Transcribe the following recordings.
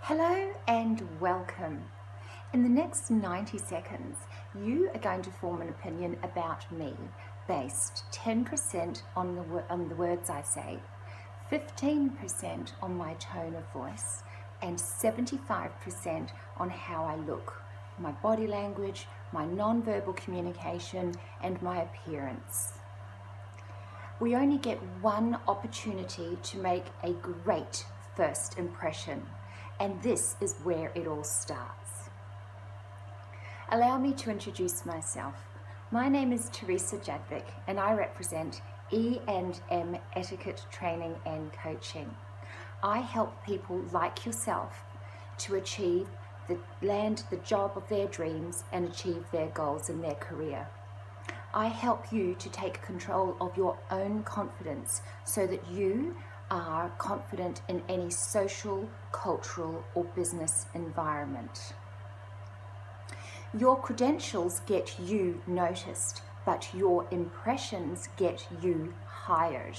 Hello and welcome. In the next 90 seconds, you are going to form an opinion about me based 10% on the words I say, 15% on my tone of voice, and 75% on how I look, my body language, my non-verbal communication, and my appearance. We only get one opportunity to make a great first impression, and this is where it all starts. Allow me to introduce myself. My name is Teresa Jadvik, and I represent E&M Etiquette Training and Coaching. I help people like yourself to land the job of their dreams and achieve their goals in their career. I help you to take control of your own confidence so that you are confident in any social, cultural, or business environment. Your credentials get you noticed, but your impressions get you hired.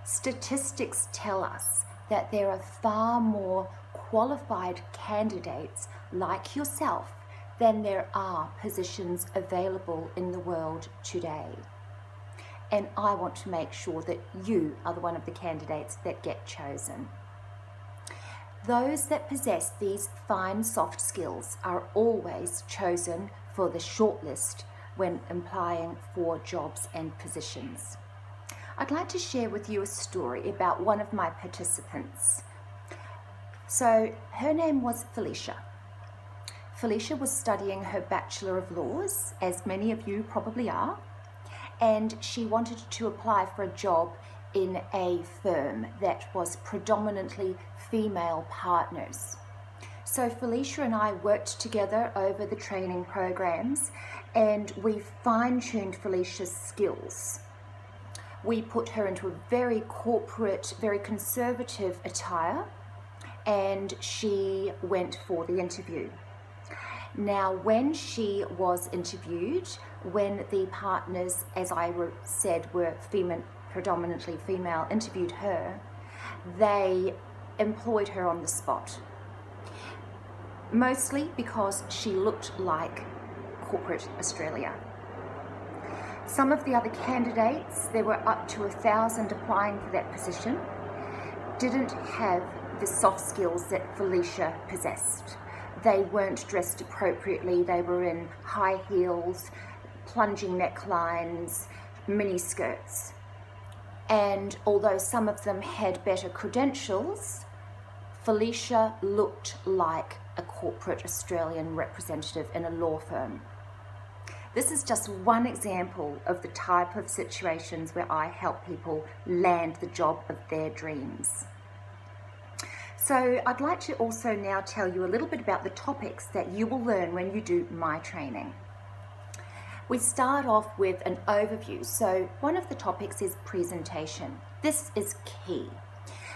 Statistics tell us that there are far more qualified candidates like yourself than there are positions available in the world today. And I want to make sure that you are one of the candidates that get chosen. Those that possess these fine soft skills are always chosen for the shortlist when applying for jobs and positions. I'd like to share with you a story about one of my participants. So her name was Felicia. Felicia was studying her Bachelor of Laws, as many of you probably are, and she wanted to apply for a job in a firm that was predominantly female partners. So Felicia and I worked together over the training programs, and we fine-tuned Felicia's skills. We put her into a very corporate, very conservative attire, and she went for the interview. Now, when she was interviewed, when the partners, as I said, were predominantly female, interviewed her, they employed her on the spot. Mostly because she looked like corporate Australia. Some of the other candidates, there were up to 1,000 applying for that position, didn't have the soft skills that Felicia possessed. They weren't dressed appropriately. They were in high heels, plunging necklines, mini skirts. And although some of them had better credentials, Felicia looked like a corporate Australian representative in a law firm. This is just one example of the type of situations where I help people land the job of their dreams. So I'd like to also now tell you a little bit about the topics that you will learn when you do my training. We start off with an overview. So one of the topics is presentation. This is key.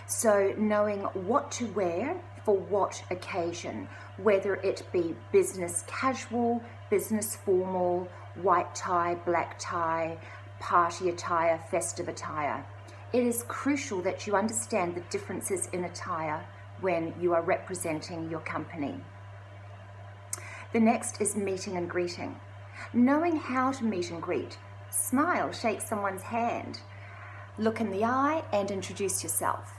So knowing what to wear for what occasion, whether it be business casual, business formal, white tie, black tie, party attire, festive attire. It is crucial that you understand the differences in attire when you are representing your company. The next is meeting and greeting. Knowing how to meet and greet. Smile, shake someone's hand, look in the eye and introduce yourself.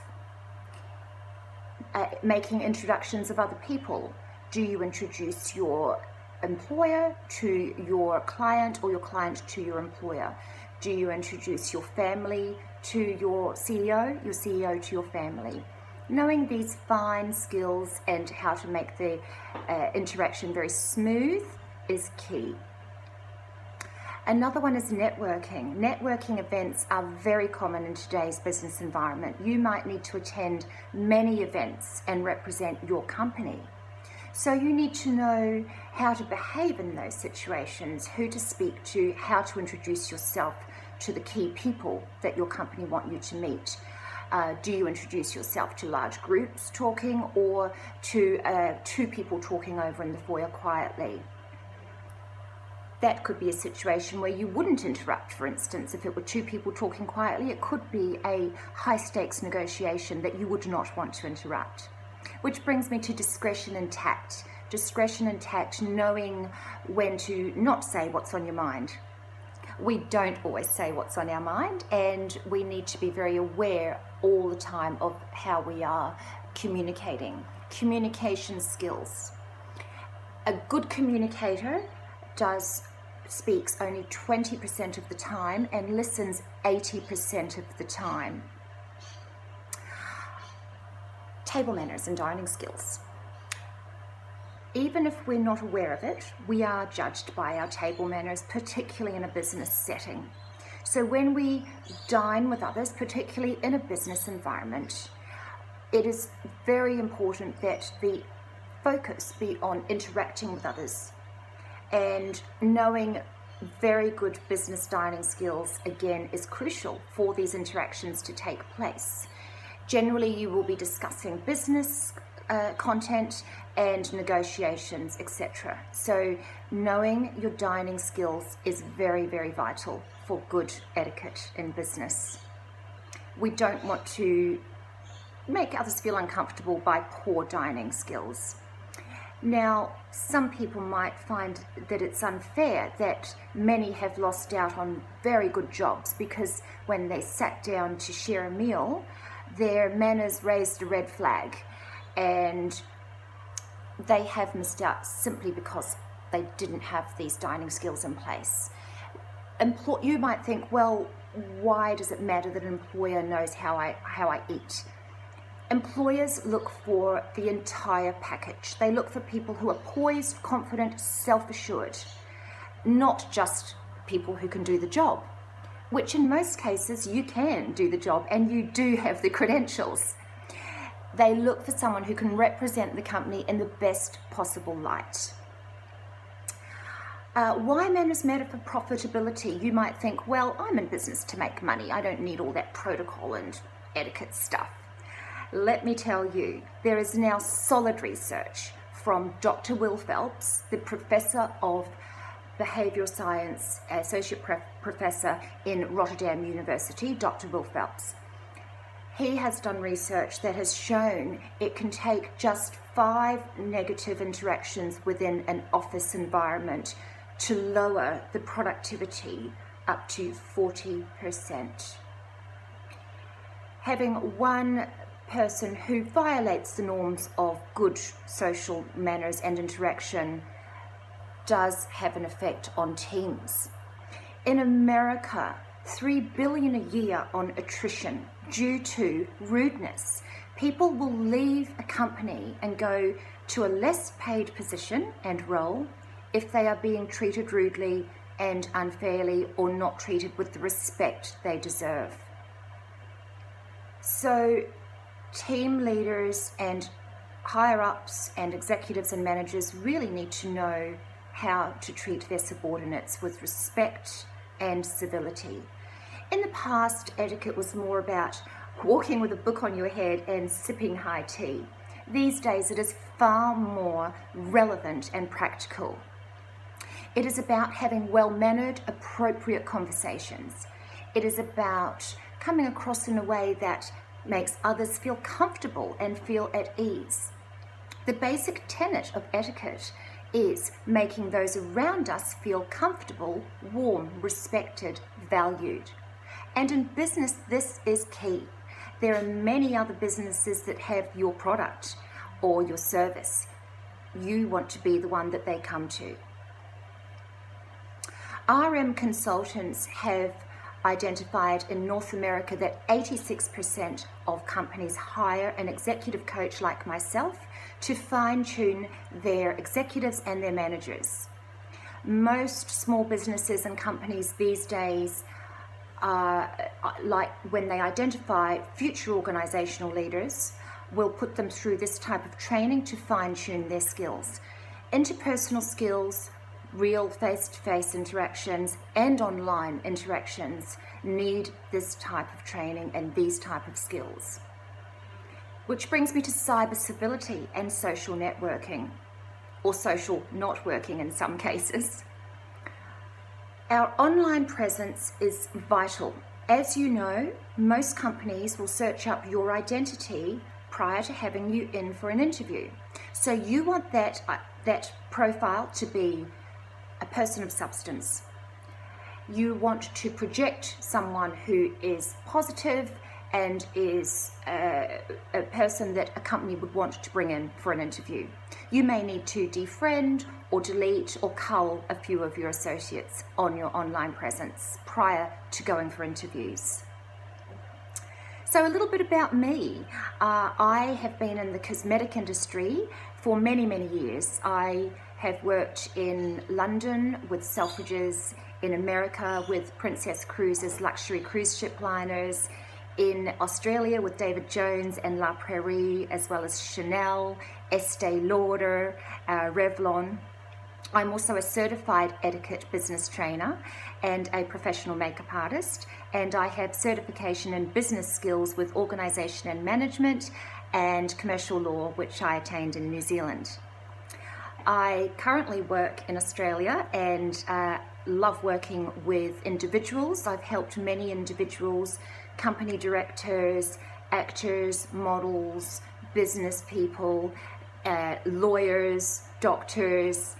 Making introductions of other people. Do you introduce your employer to your client or your client to your employer? Do you introduce your family to your CEO to your family? Knowing these fine skills and how to make the interaction very smooth is key. Another one is networking. Networking events are very common in today's business environment. You might need to attend many events and represent your company. So you need to know how to behave in those situations, who to speak to, how to introduce yourself to the key people that your company want you to meet. Do you introduce yourself to large groups talking or to two people talking over in the foyer quietly? That could be a situation where you wouldn't interrupt, for instance. If it were two people talking quietly, it could be a high-stakes negotiation that you would not want to interrupt. Which brings me to discretion and tact. Discretion and tact, knowing when to not say what's on your mind. We don't always say what's on our mind, and we need to be very aware all the time of how we are communicating. Communication skills. A good communicator speaks only 20% of the time and listens 80% of the time. Table manners and dining skills. Even if we're not aware of it, we are judged by our table manners, particularly in a business setting. So when we dine with others, particularly in a business environment, it is very important that the focus be on interacting with others, and knowing very good business dining skills, again, is crucial for these interactions to take place. Generally, you will be discussing business content and negotiations, etc. So knowing your dining skills is very, very vital for good etiquette in business. We don't want to make others feel uncomfortable by poor dining skills. Now, some people might find that it's unfair that many have lost out on very good jobs because when they sat down to share a meal, their manners raised a red flag, and they have missed out simply because they didn't have these dining skills in place. You might think, well, why does it matter that an employer knows how I eat? Employers look for the entire package. They look for people who are poised, confident, self-assured, not just people who can do the job, which in most cases you can do the job and you do have the credentials. They look for someone who can represent the company in the best possible light. Why manners matter for profitability? You might think, well, I'm in business to make money. I don't need all that protocol and etiquette stuff. Let me tell you, there is now solid research from Dr. Will Phelps, the Professor of Behavioural Science, Associate Professor in Rotterdam University, Dr. Will Phelps. He has done research that has shown it can take just 5 negative interactions within an office environment to lower the productivity up to 40%. Having one person who violates the norms of good social manners and interaction does have an effect on teams. In America, $3 billion a year on attrition due to rudeness. People will leave a company and go to a less paid position and role if they are being treated rudely and unfairly or not treated with the respect they deserve. So team leaders and higher ups and executives and managers really need to know how to treat their subordinates with respect and civility. In the past, etiquette was more about walking with a book on your head and sipping high tea. These days, it is far more relevant and practical. It is about having well-mannered, appropriate conversations. It is about coming across in a way that makes others feel comfortable and feel at ease. The basic tenet of etiquette is making those around us feel comfortable, warm, respected, valued. And in business, this is key. There are many other businesses that have your product or your service. You want to be the one that they come to. RM consultants have identified in North America that 86% of companies hire an executive coach like myself to fine-tune their executives and their managers. Most small businesses and companies these days like when they identify future organizational leaders, will put them through this type of training to fine-tune their skills. Interpersonal skills, real face-to-face interactions and online interactions need this type of training and these type of skills. Which brings me to cyber civility and social networking, or social not working in some cases. Our online presence is vital. As you know, most companies will search up your identity prior to having you in for an interview. So you want that profile to be a person of substance. You want to project someone who is positive and is a person that a company would want to bring in for an interview. You may need to defriend or delete or cull a few of your associates on your online presence prior to going for interviews. So a little bit about me. I have been in the cosmetic industry for many, many years. I have worked in London with Selfridges, in America with Princess Cruises luxury cruise ship liners, in Australia with David Jones and La Prairie, as well as Chanel, Estee Lauder, Revlon. I'm also a certified etiquette business trainer and a professional makeup artist, and I have certification in business skills with organisation and management and commercial law, which I attained in New Zealand. I currently work in Australia and love working with individuals. I've helped many individuals, company directors, actors, models, business people, lawyers, doctors,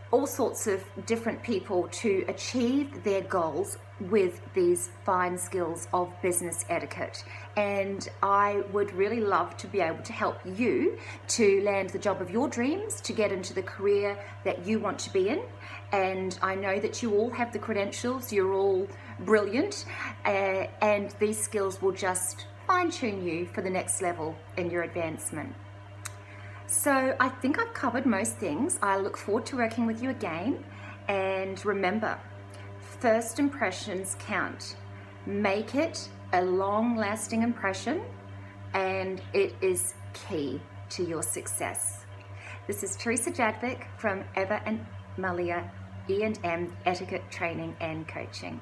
all sorts of different people to achieve their goals with these fine skills of business etiquette. And I would really love to be able to help you to land the job of your dreams, to get into the career that you want to be in. And I know that you all have the credentials, you're all brilliant, and these skills will just fine-tune you for the next level in your advancement. So I think I've covered most things. I look forward to working with you again. And remember, first impressions count. Make it a long-lasting impression, and it is key to your success. This is Teresa Jadwick from Eva and Malia E&M Etiquette Training and Coaching.